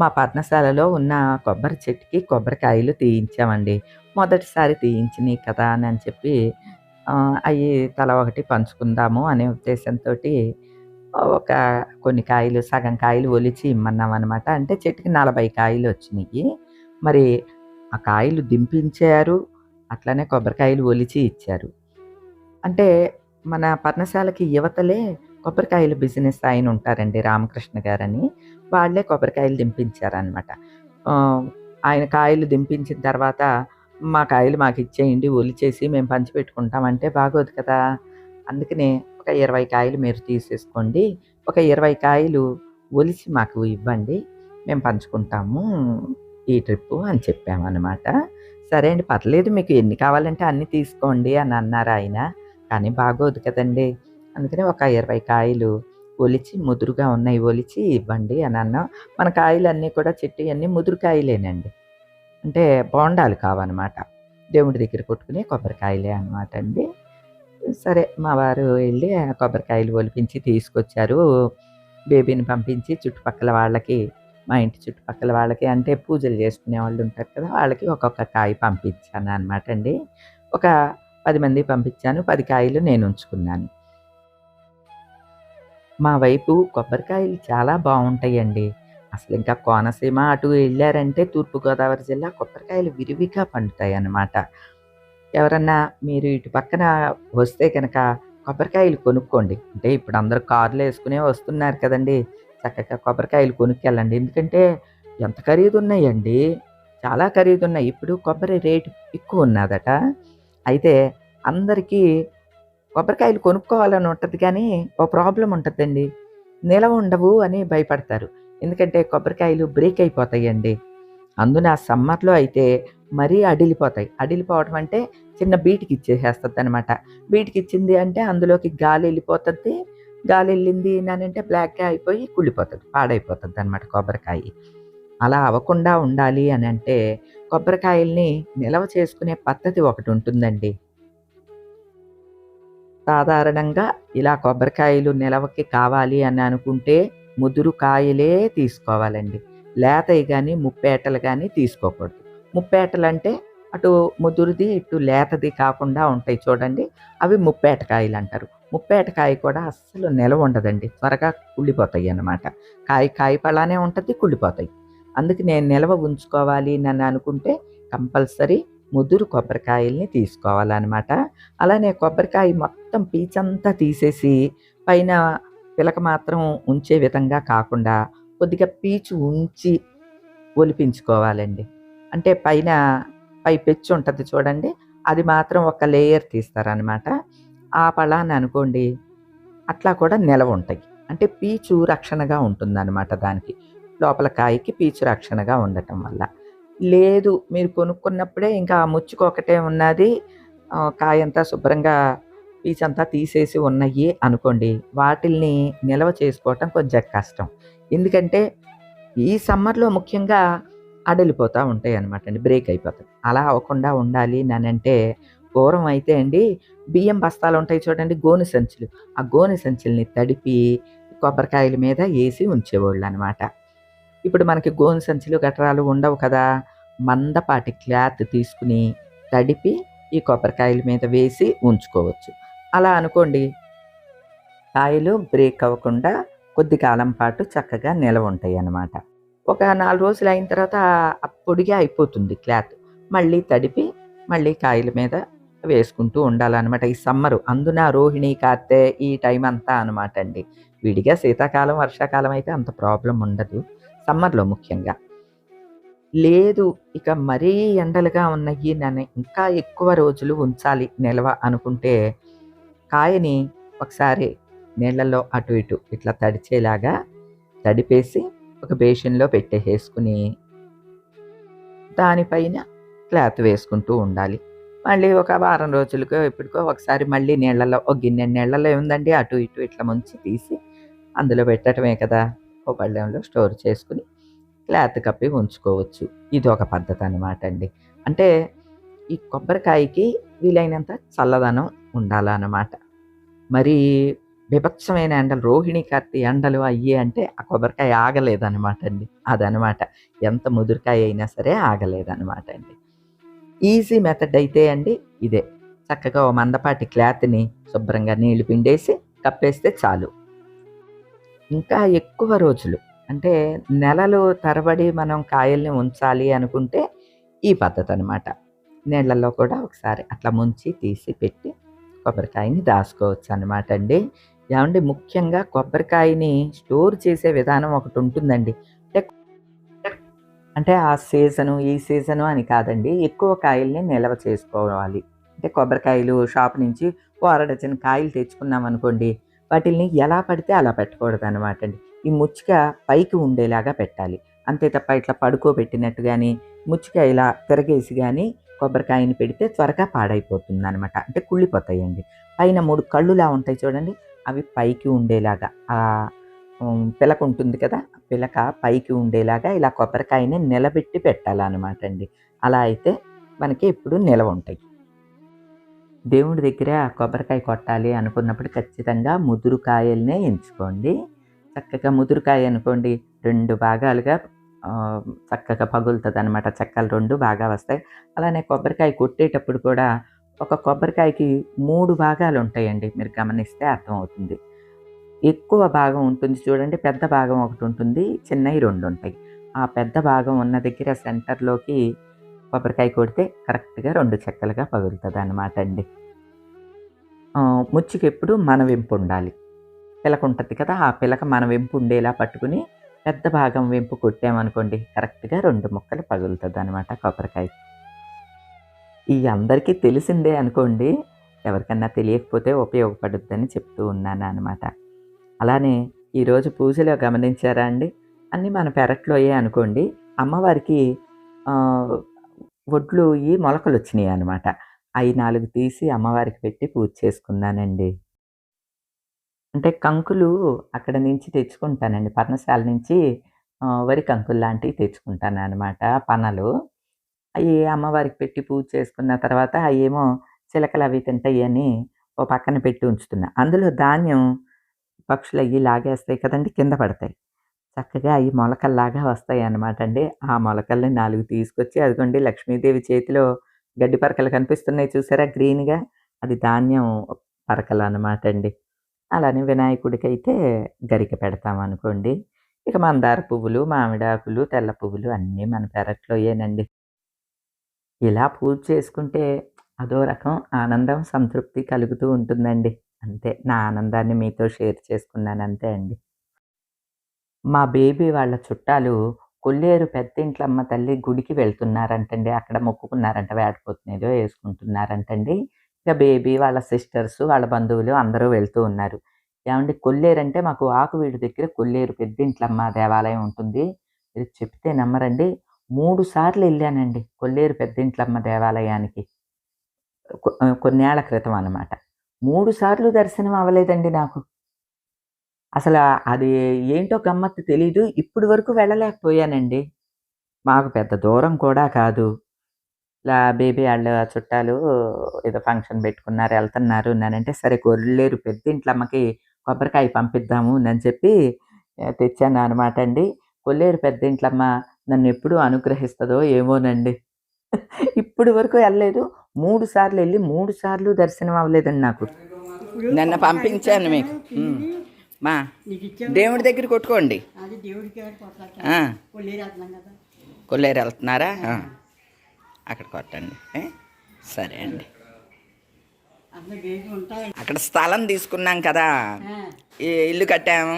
మా పర్ణశాలలో ఉన్న కొబ్బరి చెట్టుకి కొబ్బరికాయలు తీయించామండి. మొదటిసారి తీయించినయి కదా అని చెప్పి అయి తలా ఒకటి పంచుకుందాము అనే ఉద్దేశంతోటి ఒక కొన్ని కాయలు, సగం కాయలు ఒలిచి ఇమ్మన్నామనమాట. అంటే చెట్టుకి 40 కాయలొచ్చినియి. మరి ఆ కాయలు దింపించారు. అట్లనే కొబ్బరికాయలు ఒలిచి ఇచ్చారు. అంటే మన పర్ణశాలకి యువతలే కొబ్బరికాయల బిజినెస్ ఆయనుంటారండి, రామకృష్ణ గారని. వాళ్ళే కొబ్బరికాయలు దింపించారనమాట. ఆహ్, ఆయన కాయలు దింపించిన తర్వాత, "మా కాయలు మాకిచ్చేయండి ఒలిచేసి మేము పంచిపెట్టుకుంటాం" అంటే బాగోదు కదా! అందుకనే "ఒక 20 కాయలు మీరు తీసేసుకోండి. ఒక 20 కాయలు ఒలిచి మాకు ఇవ్వండి. మేము పంచుకుంటాము ఈ ట్రిప్పు" అని చెప్పామనమాట. "సరే అండి, పర్లేదు, మీకు ఎన్ని కావాలంటే అన్ని తీసుకోండి" అని అన్నారాయన. కానీ బాగోదు కదండీ! అందుకని ఒక 20 కాయలు ఒలిచి, ముదురుగా ఉన్నాయి ఒలిచి ఇవ్వండి అని అన్నాం. మన కాయలన్నీ కూడా చెట్టుయన్నీ ముదురు కాయలేనండి. అంటే బోండాలు కావనమాట. దేవుడి దగ్గర కొట్టుకునే కొబ్బరికాయలే అనమాట అండి. సరే, మా వారు ఎళ్లి ఆ కొబ్బరికాయలు ఒలిపించి తీసుకొచ్చారు. బేబీని పంపించి చుట్టుపక్కల వాళ్ళకి, మా ఇంటి చుట్టుపక్కల వాళ్ళకి, అంటే పూజలు చేసుకునే వాళ్ళుంటారు కదా! వాళ్ళకి ఒక్కొక్క కాయ పంపించాననమాట అండి. ఒక 10 మందికి పంపించాను. 10 కాయలు నేనుంచుకున్నాను. మా వైపు కొబ్బరికాయలు చాలా బావుంటాయండి. అసలింకా కోనసీమ అటు ఎళ్లారంటే తూర్పుగోదావరి జిల్లా కొబ్బరికాయలు విరివిగా పండుతాయన్నమాట. ఎవరన్నా మీరు ఇటు పక్కన వస్తే గనక కొబ్బరికాయలు కొనుక్కోండి. అంటే ఇప్పుడు అందరూ కార్‌లేసుకునే వస్తున్నారు కదండీ! చక్కగా కొబ్బరికాయలు కొనుక్కెళ్ళండి. ఎందుకంటే ఎంత ఖరీదున్నాయండి. చాలా ఖరీదున్నాయి. ఇప్పుడు కొబ్బరి రేటు ఎక్కువున్నాదట. అయితే అందరికీ కొబ్బరికాయలు కొనుక్కోవాలని ఉంటది కానీ, ఓ ప్రాబ్లమ్ ఉంటదండి. నిలవ ఉండవు అని భయపడతారు. ఎందుకంటే కొబ్బరికాయలు బ్రేక్ అయిపోతాయండి. అందున సమ్మర్‌లో అయితే మరీ అడిలిపోతాయి. అడిలిపోవడం అంటే చిన్న బీటుకిచ్చేసేస్తదనమాట. బీటుకిచ్చింది అంటే అందులోకి గాలెళ్ళిపోతది. గాలెళ్ళింది అనంటే బ్లాక్‌గా అయిపోయి కుళ్ళిపోతది. పాడైపోతదనమాట కొబ్బరికాయి. అలా అవ్వకుండా ఉండాలి అనంటే కొబ్బరికాయల్ని నిల్వ చేసుకునే పద్ధతి ఒకటుంటుందండి. సాధారణంగా ఇలా కొబ్బరికాయలు నిలవకి కావాలి అని అనుకుంటే ముదురు కాయలే తీసుకోవాలండి. లేతయి గానీ, ముప్పేటలు గానీ తీసుకోకూడదు. ముప్పేటలంటే అటు ముదురుది, ఇటు లేతది కాకుండా ఉంటాయి చూడండి. అవి ముప్పేట కాయలంటారు. ముప్పేట కాయ కూడా అస్సలు నిలవుండదండి. త్వరగా కుళ్ళిపోతాయన్నమాట. కాయ పళానే ఉంటది, కుళ్ళిపోతాయి. అందుకే నేను నిలవ ఉంచుకోవాలి నని అనుకుంటే కంపల్సరీ ముదురు కొబ్బరికాయల్ని తీసుకోవాలనమాట. అలానే కొబ్బరికాయ మొత్తం పీచంతా తీసేసి, పైన పిలక మాత్రం ఉంచే విధంగా కాకుండా, కొద్దిగా పీచు ఉంచి ఒలిపించుకోవాలండి. అంటే పై పెచ్చుంటది చూడండి, అది మాత్రం ఒక లేయర్ తీస్తారనమాట. ఆ పళాననుకోండి, అట్లా కూడా నిలవుంటాయి. అంటే పీచు రక్షణగా ఉంటుందనమాట దానికి. లోపల కాయకి పీచు రక్షణగా ఉండటం వల్ల. లేదు, మీరు కొనుక్కున్నప్పుడే ఇంకా ఆ ముచ్చుకొకటే ఉన్నాది, కాయంతా శుభ్రంగా పీచంతా తీసేసి ఉన్నయి అనుకోండి, వాటిల్ని నిల్వ చేసుకోవటం కొంచెం కష్టం. ఎందుకంటే ఈ సమ్మర్‌లో ముఖ్యంగా అడలిపోతా ఉంటాయనమాటండి. బ్రేక్ అయిపోతాయి. అలా అవ్వకుండా ఉండాలి ననంటే, పూర్వం అయితే అండి, బియ్యం బస్తాలుంటాయి చూడండి, గోను సంచులు. ఆ గోను సంచుల్ని తడిపి కొబ్బరికాయల మీద ఏసి ఉంచేవోళ్ళనమాట. ఇప్పుడు మనకి గోను సంచులు, గట్రాలు ఉండవు కదా! మందపాటి క్లాత్ తీసుకొని తడిపి ఈ కొబ్బరికాయల మీద వేసి ఉంచుకోవచ్చు. అలా అనుకోండి, కాయలు బ్రేక్ అవ్వకుండా కొద్ది కాలం పాటు చక్కగా నిలవుంటాయనమాట. ఒక 4 రోజులయిన తర్వాత పొడిగా అయిపోతుంది క్లాత్. మళ్ళీ తడిపి, మళ్ళీ కాయల మీద వేసుకుంటూ ఉండాలనమాట. ఈ సమ్మరు అందున రోహిణి, కార్తె ఈ టైమంతా అనమాట అండి. విడిగా శీతాకాలం, వర్షాకాలం అయితే అంత ప్రాబ్లమ్ ఉండదు. సమ్మర్‌లో ముఖ్యంగా. లేదు, ఇక మరీ ఎండలుగా ఉన్నయి ఇంకా ఎక్కువ రోజులు ఉంచాలి నిల్వ అనుకుంటే, కాయని ఒకసారి నీళ్ళల్లో అటు ఇటు ఇట్లా తడిచేలాగా తడిపేసి ఒక బేషన్‌లో పెట్టేసేసుకొని, దానిపైన క్లాత్ వేసుకుంటూ ఉండాలి. మళ్ళీ ఒక వారం రోజులకో ఎప్పటికో ఒకసారి మళ్ళీ నీళ్ళలో, ఒక గిన్నెడు నీళ్ళలో ఏముందండి, అటు ఇటు ఇట్లా ముంచి తీసి అందులో పెట్టటమే కదా! ఓ పళ్ళెంలో స్టోర్ చేసుకొని క్లాత్ కప్పి ఉంచుకోవచ్చు. ఇదొక పద్ధతనమాట అండి. అంటే ఈ కొబ్బరికాయకి వీలైనంత చల్లదనం ఉండాలనమాట. మరీ బీభత్సమైన ఎండలు, రోహిణి కార్తీ ఎండలు అయ్యి అంటే ఆ కొబ్బరికాయ ఆగలేదనమాట అండి. అదనమాట. ఎంత ముదురుకాయ అయినా సరే ఆగలేదనమాట అండి. ఈజీ మెథడ్ అయితే అండి ఇదే. చక్కగా ఓ మందపాటి క్లాత్‌ని శుభ్రంగా నీళ్లు పిండేసి కప్పేస్తే చాలు. ఇంకా ఎక్కువ రోజులు అంటే నెలలు తరబడి మనం కాయల్ని ఉంచాలి అనుకుంటే ఈ పద్ధతనమాట. నీళ్ళల్లో కూడా ఒకసారి అట్లా ముంచి తీసి పెట్టి కొబ్బరికాయని దాసుకోవచ్చనమాట అండి. ఏవండీ ముఖ్యంగా కొబ్బరికాయని స్టోర్ చేసే విధానం ఒకటుంటుందండి. అంటే అంటే ఆ సీజను, ఈ సీజను అని కాదండి. ఎక్కువ కాయల్ని నిల్వ చేసుకోవాలి. అంటే కొబ్బరికాయలు షాప్ నుంచి ఓ అర డజన్ కాయలు తెచ్చుకున్నామనుకోండి, వాటిల్ని ఎలా పడితే అలా పెట్టకూడదనమాట అండి. ఈ ముచ్చుక పైకి ఉండేలాగా పెట్టాలి. అంతే తప్ప ఇట్లా పడుకోబెట్టినట్టు గానీ, ముచ్చుక ఇలా తిరగేసి గానీ కొబ్బరికాయని పెడితే త్వరగా పాడైపోతుందనమాట. అంటే కుళ్ళిపోతాయండి. పైన 3 కళ్ళులా ఉంటాయి చూడండి, అవి పైకి ఉండేలాగా పిలక ఉంటుంది కదా! పిలక పైకి ఉండేలాగా ఇలా కొబ్బరికాయని నిలబెట్టి పెట్టాలనమాట అండి. అలా అయితే మనకి ఎప్పుడు నిలవుంటాయి. దేవుడి దగ్గర కొబ్బరికాయ కొట్టాలి అనుకున్నప్పుడు ఖచ్చితంగా ముదురు కాయలనే ఎంచుకోండి. చక్కగా ముదురుకాయ అనుకోండి 2 భాగాలుగా చక్కగా పగులుతదనమాట. చెక్కలు 2 బాగా వస్తాయి. అలానే కొబ్బరికాయ కొట్టేటప్పుడు కూడా ఒక కొబ్బరికాయకి 3 భాగాలుంటాయండి. మీరు గమనిస్తే అర్థమవుతుంది. ఎక్కువ భాగం ఉంటుంది చూడండి. పెద్ద భాగం ఒకటుంటుంది. చిన్నయి 2 ఉంటాయి. ఆ పెద్ద భాగం ఉన్న దగ్గర సెంటర్‌లోకి కొబ్బరికాయ కొడితే కరెక్ట్‌గా 2 చెక్కలుగా పగులుతదనమాట అండి. ముచ్చుకెప్పుడు మన వెంపు ఉండాలి. పిలక ఉంటది కదా! ఆ పిలక మన వెంపు ఉండేలా పట్టుకుని పెద్ద భాగం వెంపు కొట్టామనుకోండి కరెక్ట్‌గా 2 ముక్కలు పగులుతదనమాట కొబ్బరికాయ. ఇయి అందరికీ తెలిసిందే అనుకోండి. ఎవరికన్నా తెలియకపోతే ఉపయోగపడుద్దని చెప్తూ ఉన్నాననమాట. అలానే ఈరోజు పూజలో గమనించారా అండి? అన్నీ మన పెరట్లోయే అనుకోండి. అమ్మవారికి ఆహ్, వడ్లుయి మొలకలొచ్చినియనమాట. అయి 4 తీసి అమ్మవారికి పెట్టి పూజ చేసుకున్నానండి. అంటే కంకులు అక్కడ నుంచి తెచ్చుకుంటానండి. పర్ణశాల నుంచి వరి కంకుల్లాంటివి తెచ్చుకుంటాననమాట పనలు. అయి అమ్మవారికి పెట్టి పూజ చేసుకున్న తర్వాత అయ్యేమో చిలకలవి తింటాయని ఓ పక్కన పెట్టి ఉంచుతున్నా. అందులో ధాన్యం పక్షులయ్యి లాగేస్తాయి కదండీ! కింద పడతాయి. చక్కగా అయి మొలకల్లాగా వస్తాయన్నమాట అండి. ఆ మొలకల్ని 4 తీసుకొచ్చి అదిగోండి లక్ష్మీదేవి చేతిలో గడ్డి పరకలు కనిపిస్తున్నాయి చూసారా గ్రీన్‌గా? అది ధాన్యం పరకలన్నమాట అండి. అలానే వినాయకుడికైతే గరిక పెడతామనుకోండి. ఇక మందార పువ్వులు, మామిడాకులు, తెల్ల పువ్వులు అన్నీ మన పెరట్లోయేనండి. ఇలా పూజ చేసుకుంటే అదో రకం ఆనందం, సంతృప్తి కలుగుతూ ఉంటుందండి. అంతే. నా ఆనందాన్ని మీతో షేర్ చేసుకున్నానంతే అండి. మా బేబీ వాళ్ళ చుట్టాలు కొల్లేరు పెద్దింట్లమ్మ తల్లి గుడికి వెళ్తున్నారంటండి. అక్కడ మొక్కుకున్నారంట. వేటపోతునేదో యేసుకుంటున్నారంటండి. ఇక బేబీ, వాళ్ళ సిస్టర్సు, వాళ్ళ బంధువులు అందరూ వెళ్తూ ఉన్నారు. ఏవండీ కొల్లేరంటే మాకు ఆకువీడు దగ్గర కొల్లేరు పెద్దింట్లమ్మ దేవాలయం ఉంటుంది. మీరు చెప్తే నమ్మరండి. 3 సార్లు ఎళ్ళానండి కొల్లేరు పెద్దింట్లమ్మ దేవాలయానికి. కొన్నేళ్ల క్రితం అనమాట. 3 సార్లు దర్శనం అవ్వలేదండి నాకు. అసల అది ఏంటో గమ్మత్తు తెలీదు. ఇప్పటి వరకు వెళ్ళలేకపోయానండి. మాకు పెద్ద దూరం కూడా కాదు. ఇలా బేబీ ఆళ్ళ చుట్టాలు ఏదో ఫంక్షన్ పెట్టుకున్నారు, ఎళ్తన్నారు అనంటే, సరే కొల్లేరు పెద్దింట్లమ్మకి కొబ్బరికాయ పంపిద్దాము అని చెప్పి తెచ్చాననమాట అండి. కొల్లేరు పెద్దింట్లమ్మ నన్నెప్పుడు అనుగ్రహిస్తదో ఏమోనండి. ఇప్పటి వరకు ఎళ్ళలేదు. 3 సార్లు ఎళ్లి 3 సార్లు దర్శనం అవ్వలేదండి నాకు. నిన్న పంపించాను మీకు. మా దేవుడి దగ్గర కొట్టుకోండి. ఆ! కొల్లేరు ఎళ్తున్నారా? అక్కడ కొట్టండి. సరే అండి. అక్కడ స్థలం తీసుకున్నాం కదా, ఇల్లు కట్టాము,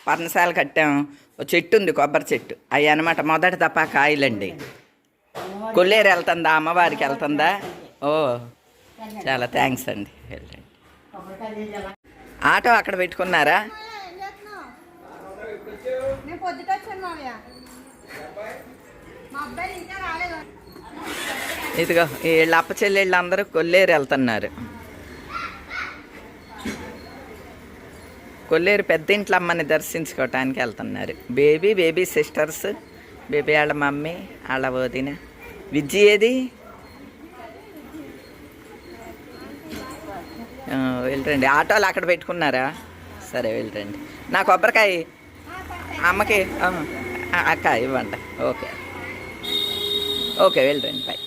పర్ణశాల కట్టాము. ఓ చెట్టు ఉంది, కొబ్బరి చెట్టు. అవి అనమాట మొదటి తప్ప కాయలండి. కొల్లేరు వెళ్తుందా, అమ్మవారికి వెళ్తుందా? ఓ చాలా థ్యాంక్స్ అండి. వెళ్ళండి. ఆటో అక్కడ పెట్టుకున్నారా? ఇదిగో వీళ్ళ అప్ప చెల్లెళ్ళు అందరూ కొల్లేరు వెళ్తున్నారు. కొల్లేరు పెద్దింట్లమ్మని దర్శించుకోవటానికి వెళ్తున్నారు. బేబీ సిస్టర్స్, బేబీ వాళ్ళ మమ్మీ, వాళ్ళ వదిన. విజ్జి ఏది? వెళ్ళండి. ఆటోలు అక్కడ పెట్టుకున్నారా? సరే వెళ్ళరండి. నా కొబ్బరికాయ అమ్మకి అక్క ఇవ్వండి. ఓకే ఓకే వెళ్ళరండి. బాయ్.